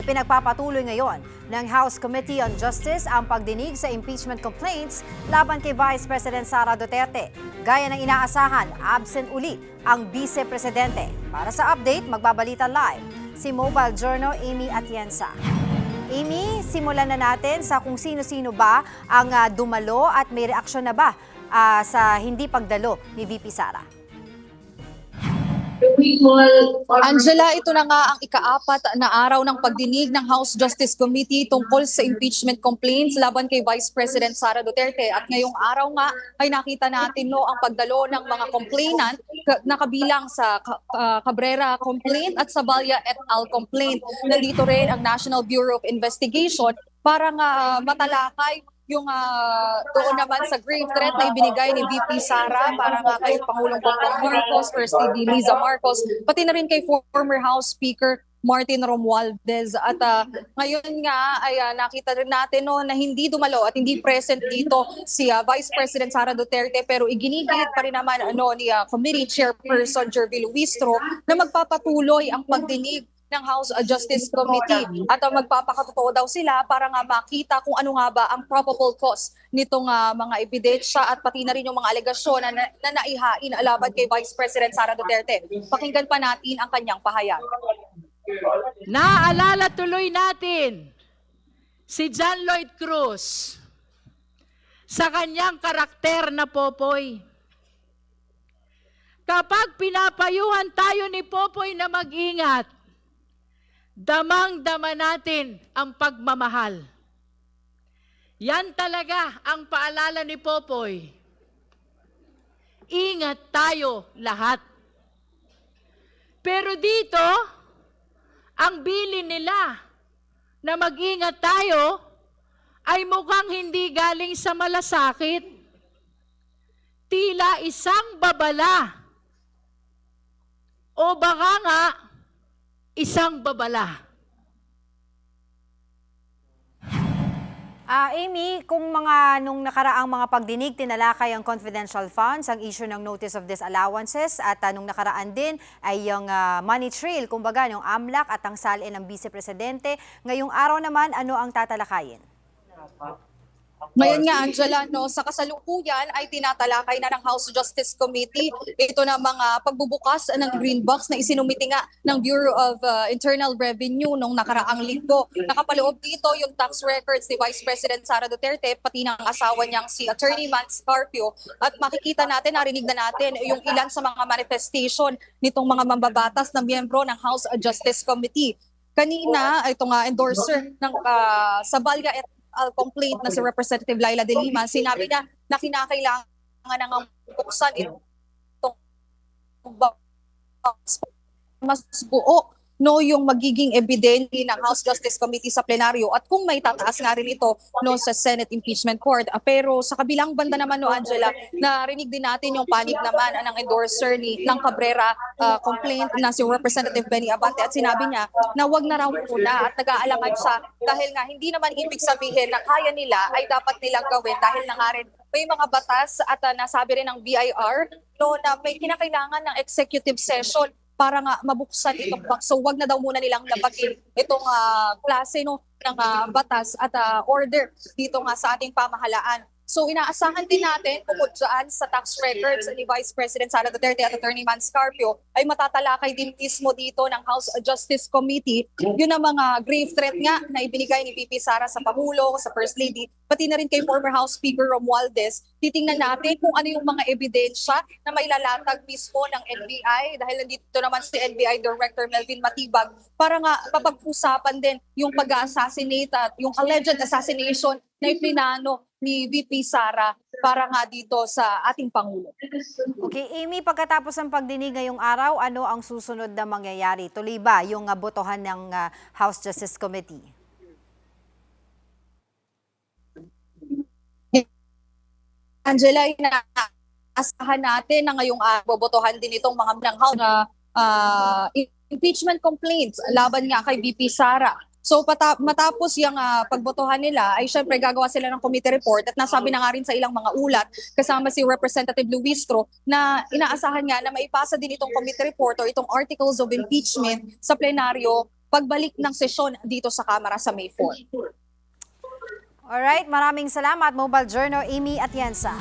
Ipinagpapatuloy ngayon ng House Committee on Justice ang pagdinig sa impeachment complaints laban kay Vice President Sara Duterte. Gaya ng inaasahan, absent uli ang Vice Presidente. Para sa update, magbabalita live si Mobile Journal Amy Atienza. Amy, simulan na natin sa kung sino-sino ba ang dumalo at may reaksyon na ba sa hindi pagdalo ni VP Sara. Angela, ito na nga ang ika-4 na araw ng pagdinig ng House Justice Committee tungkol sa impeachment complaints laban kay Vice President Sara Duterte. At ngayong araw nga ay nakita natin ang pagdalo ng mga complainant na kabilang sa Cabrera complaint at sa Balya et al. Complaint. Nandito rin ang National Bureau of Investigation para nga matalakay yung doon naman sa grave threat na ibinigay ni VP Sara para nga kay Pangulong Bongbong Marcos, First Lady Liza Marcos, pati na rin kay former House Speaker Martin Romualdez. At ngayon nga ay nakita rin natin na hindi dumalo at hindi present dito si Vice President Sara Duterte, pero iginigit pa rin naman ni Committee Chairperson Jervil Luistro na magpapatuloy ang pagdinig ng House Justice Committee at magpapakatotoo daw sila para nga makita kung ano nga ba ang probable cause nitong mga ebidensya at pati na rin yung mga alegasyon na naihain laban kay Vice President Sara Duterte. Pakinggan pa natin ang kanyang pahayag. Naaalala tuloy natin si John Lloyd Cruz sa kanyang karakter na Popoy. Kapag pinapayuhan tayo ni Popoy na mag-ingat, damang-dama natin ang pagmamahal. Yan talaga ang paalala ni Popoy. Ingat tayo lahat. Pero dito, ang bilin nila na mag-ingat tayo ay mukhang hindi galing sa malasakit. Tila isang babala. O baka nga, isang babala. Amy, kung nung nakaraang mga pagdinig, tinalakay ang confidential funds, ang issue ng notice of disallowances, at nung nakaraan din ay yung money trail, kumbaga yung AMLAC at ang salin ng Vice Presidente. Ngayong araw naman, ano ang tatalakayin? Ngayon nga, Angela, sa kasalukuyan ay tinatalakay na ng House Justice Committee ito na mga pagbubukas ng green box na isinumiti nga ng Bureau of Internal Revenue nung nakaraang linggo. Nakapaloob dito yung tax records ni Vice President Sara Duterte, pati ng asawa niyang si Attorney Man Scarpio. At makikita natin, narinig na natin yung ilan sa mga manifestation nitong mga mambabatas na miyembro ng House Justice Committee. Kanina, ito nga endorser ng sa Balya et al. Complaint na si Representative Laila De Lima, sinabi niya na kinakailangan ng buksan itong mas buo yung magiging ebidensya ng House Justice Committee sa plenaryo at kung may tataas nga rin ito sa Senate Impeachment Court. Pero sa kabilang banda naman Angela, narinig din natin yung panig naman ng endorser ng Cabrera complaint na si Representative Benny Abante, at sinabi niya na wag na raw muna at nag-aalangan siya dahil nga hindi naman ibig sabihin na kaya nila ay dapat nilang gawin dahil na nga rin may mga batas at nasabi rin ng BIR na may kinakailangan ng executive session para nga mabuksan itong box. So wag na daw muna nilang labagin itong klase ng batas at order dito nga sa ating pamahalaan. So inaasahan din natin bukod dyan sa tax records ni Vice President Sara Duterte at Attorney Man Scarpio ay matatalakay din mismo dito ng House Justice Committee yun ang mga grave threat nga na ibinigay ni VP Sara sa Pangulo, sa First Lady, pati na rin kay former House Speaker Romualdez. Titingnan natin kung ano yung mga ebidensya na mailalatag mismo ng NBI dahil nandito naman si NBI Director Melvin Matibag para nga mapag-usapan din yung pag-assassinate at yung alleged assassination na iplinano ni VP Sara para nga dito sa ating Pangulo. Okay, Amy, pagkatapos ng pagdinig ngayong araw, ano ang susunod na mangyayari? Tuloy ba yung botohan ng House Justice Committee? Angela, inaasahan natin na ngayong bobotohan din itong mga ng House na impeachment complaints laban nga kay VP Sara. So matapos yung pagbotohan nila ay syempre gagawa sila ng committee report at nasabi na nga rin sa ilang mga ulat kasama si Representative Luistro na inaasahan nga na maipasa din itong committee report o itong articles of impeachment sa plenaryo pagbalik ng sesyon dito sa Kamara sa May 4. Alright, maraming salamat Mobile Journal Amy Atienza.